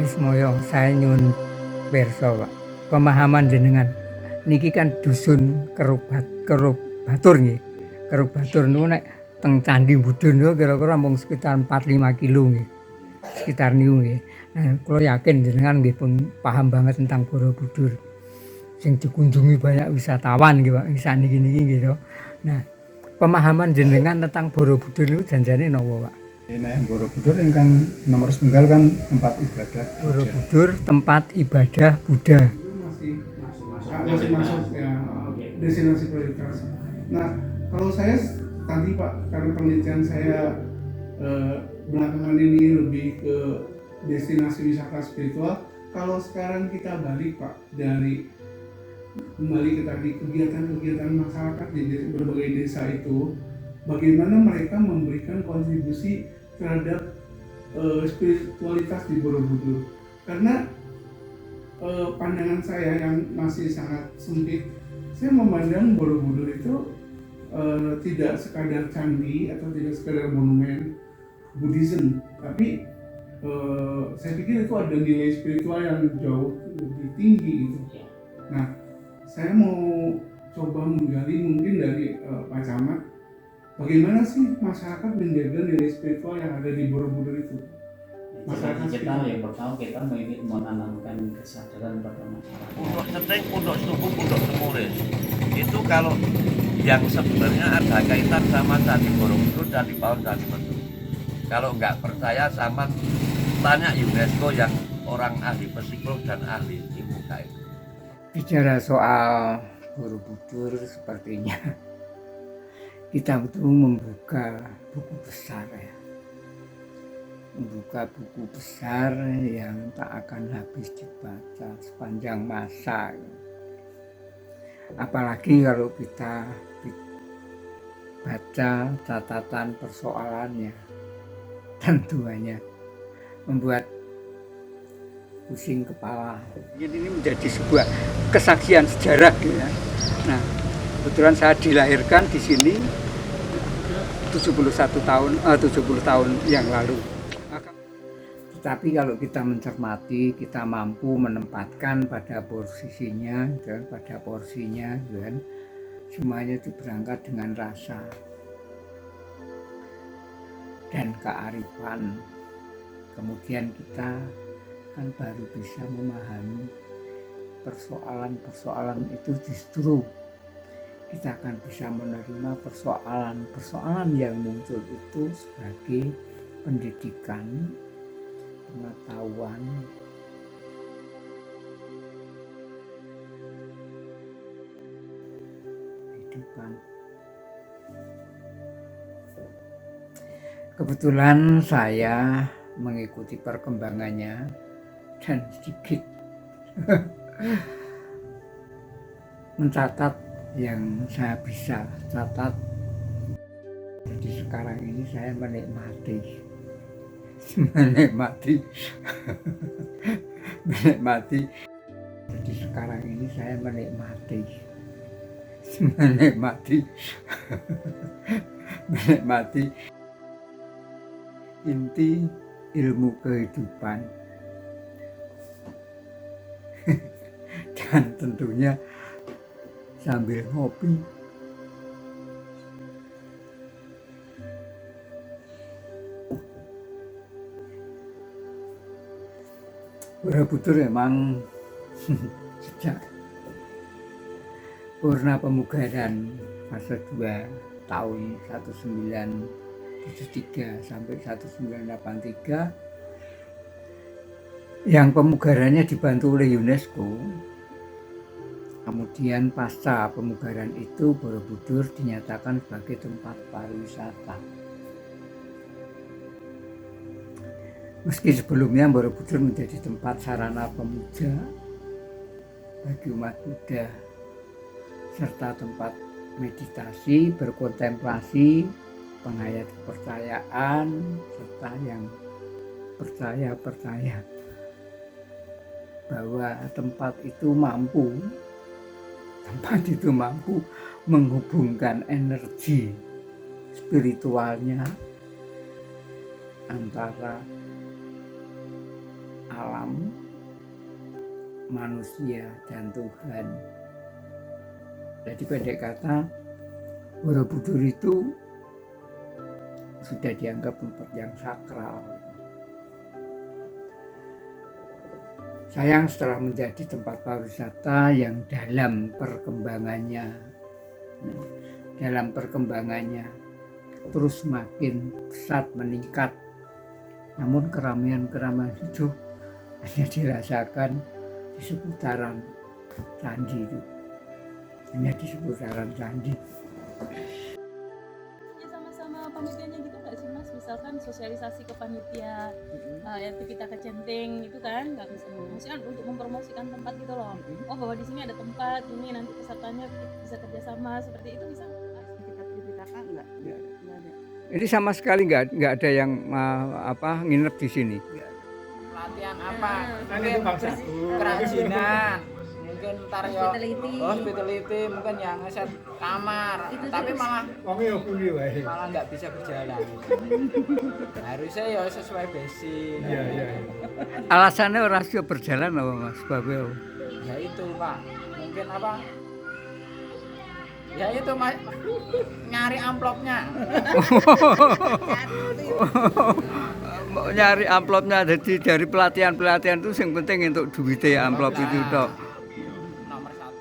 Ismoyo, saya nyun pirsa, Pak. Pemahaman jenengan niki kan dusun Keruk Batur nggih. Keruk Batur niku nek teng Candi Budun niku kira-kira mung sekitar 4-5 kilo nggih. Sekitar niku nggih. Nah, kula yakin jenengan nggih pun paham banget tentang Borobudur. Sing dikunjungi banyak wisatawan nggih, Pak. Saniki-niki nggih to. Nah, pemahaman jenengan tentang Borobudur niku janjane napa, Pak? Nek Borobudur ingkang nomor setunggal kan tempat ibadah. Borobudur tempat ibadah Buddha. Masih masuk ya destinasi prioritas. Nah, kalau saya tadi Pak, karena penelitian saya belakangan ini lebih ke destinasi wisata spiritual. Kalau sekarang kita balik Pak dari kembali ke tadi kegiatan-kegiatan masyarakat di berbagai desa itu, bagaimana mereka memberikan kontribusi terhadap spiritualitas di Borobudur. Karena pandangan saya yang masih sangat sempit, saya memandang Borobudur itu tidak sekadar candi atau tidak sekadar monumen Buddhism, tapi saya pikir itu ada nilai spiritual yang jauh lebih tinggi itu. Nah, saya mau coba menggali mungkin dari Pak Camat, bagaimana sih masyarakat menjaga nilai spiritual yang ada di Borobudur itu? Masyarakat kita yang pertama kita ingin menanamkan kesadaran pada masyarakat. Pondok Ceting, Pondok Setubu, Pondok Semuris itu kalau yang sebenarnya ada kaitan sama Candi Borobudur dan di bawah Candi Borobudur. Kalau nggak percaya sama tanya UNESCO yang orang ahli psikolog dan ahli ilmu gaib. Bicara soal Borobudur sepertinya kita betul membuka buku besar ya. Membuka buku besar yang tak akan habis dibaca sepanjang masa. Apalagi kalau kita baca catatan persoalannya, tentunya membuat pusing kepala. Ini menjadi sebuah kesaksian sejarah ya. Nah, kebetulan saya dilahirkan di sini 70 tahun yang lalu. Tetapi kalau kita mencermati, kita mampu menempatkan pada posisinya, dan pada porsinya, dan semuanya itu berangkat dengan rasa dan kearifan. Kemudian kita kan baru bisa memahami persoalan-persoalan itu, justru kita akan bisa menerima persoalan-persoalan yang muncul itu sebagai pendidikan, pengetahuan, kehidupan. Kebetulan saya mengikuti perkembangannya dan sedikit mencatat yang saya bisa catat. Jadi sekarang ini saya menikmati jadi sekarang ini saya menikmati inti ilmu kehidupan dan tentunya sambil ngopi. Borobudur memang sejak purna pemugaran fase 2 tahun 1973 sampai 1983 yang pemugarannya dibantu oleh UNESCO. Kemudian pasca pemugaran itu Borobudur dinyatakan sebagai tempat pariwisata. Meski sebelumnya Borobudur menjadi tempat sarana pemuja bagi umat Buddha, serta tempat meditasi, berkontemplasi, penghayat kepercayaan, serta yang percaya bahwa tempat itu mampu menghubungkan energi spiritualnya antara alam, manusia dan Tuhan. Jadi pendek kata, Borobudur itu sudah dianggap tempat yang sakral. Sayang setelah menjadi tempat pariwisata yang dalam perkembangannya terus semakin pesat meningkat, namun keramaian itu hanya dirasakan di seputaran candi itu, hanya di seputaran candi. Ya sama-sama panitianya gitu nggak sih Mas? Misalkan sosialisasi ke panitia ya kita ke Centeng itu kan nggak bisa maksudnya untuk mempromosikan tempat gitu loh. Oh bahwa di sini ada tempat ini nanti pesertanya bisa kerjasama seperti itu bisa. Kita ceritakan nggak ada. Ini sama sekali nggak ada yang nginep di sini. Pelatihan apa? Mungkin kerajinan, mungkin ntar yo hospitality, mungkin yang ngeset kamar, tapi malah nggak bisa berjalan. Harusnya ya sesuai basic. Alasannya orang sudah berjalan apa Mas Babel? Ya itu Pak, mungkin apa? Ya itu Mas, nyari amplopnya. Nyari amplopnya, jadi dari pelatihan itu yang penting untuk duitnya amplop itu toh. Nomor 1.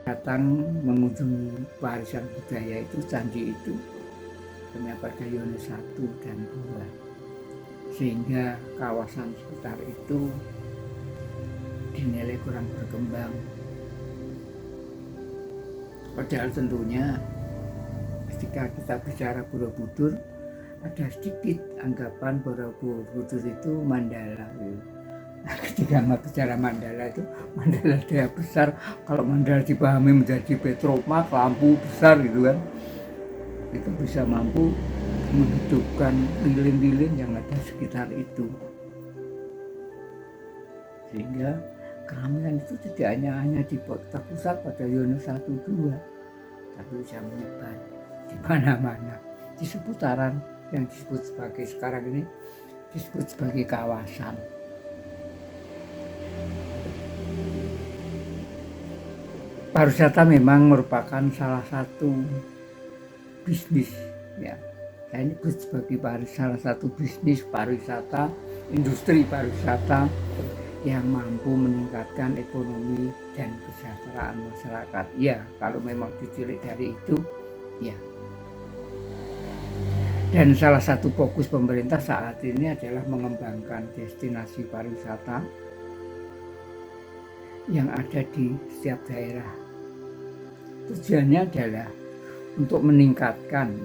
Datang mengunjungi warisan budaya itu, candi itu hanya pada Yono 1 dan 2, sehingga kawasan sekitar itu dinilai kurang berkembang. Padahal tentunya ketika kita bicara Borobudur, ada sedikit anggapan bahwa Borobudur itu Mandala. Nah, ketika bicara Mandala itu, Mandala daya besar. Kalau Mandala dipahami menjadi Petromak, lampu besar gitu kan, itu bisa mampu menghidupkan lilin-lilin yang ada sekitar itu. Sehingga keramaian itu tidak hanya terpusat pada Yono 1, 2, tapi bisa menyebar di mana-mana, di seputaran yang disebut sebagai sekarang ini disebut sebagai kawasan. Pariwisata memang merupakan salah satu bisnis, ya. Saya nyebut sebagai salah satu bisnis pariwisata, industri pariwisata yang mampu meningkatkan ekonomi dan kesejahteraan masyarakat. Ya, kalau memang ditilik dari itu, ya. Dan salah satu fokus pemerintah saat ini adalah mengembangkan destinasi pariwisata yang ada di setiap daerah. Tujuannya adalah untuk meningkatkan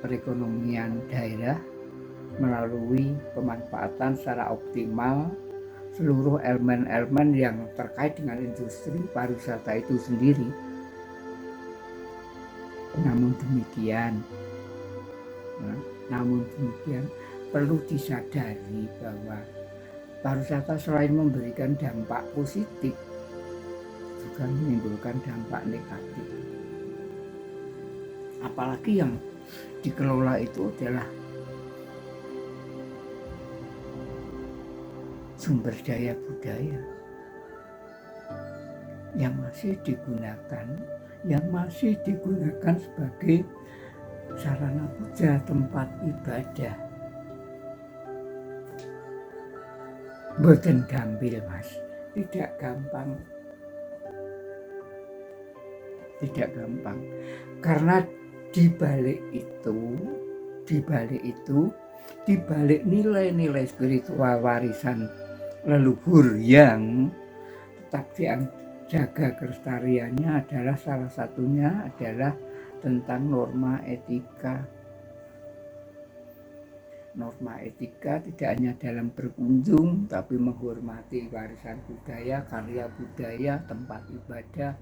perekonomian daerah melalui pemanfaatan secara optimal seluruh elemen-elemen yang terkait dengan industri pariwisata itu sendiri. Namun demikian perlu disadari bahwa pariwisata selain memberikan dampak positif juga menimbulkan dampak negatif. Apalagi yang dikelola itu adalah sumber daya budaya yang masih digunakan sebagai sarana puja, tempat ibadah. Boten gampil Mas, tidak gampang, karena dibalik nilai-nilai spiritual warisan leluhur yang tetap dijaga kelestariannya adalah salah satunya adalah tentang norma etika. Norma etika tidak hanya dalam berkunjung, tapi menghormati warisan budaya, karya budaya, tempat ibadah,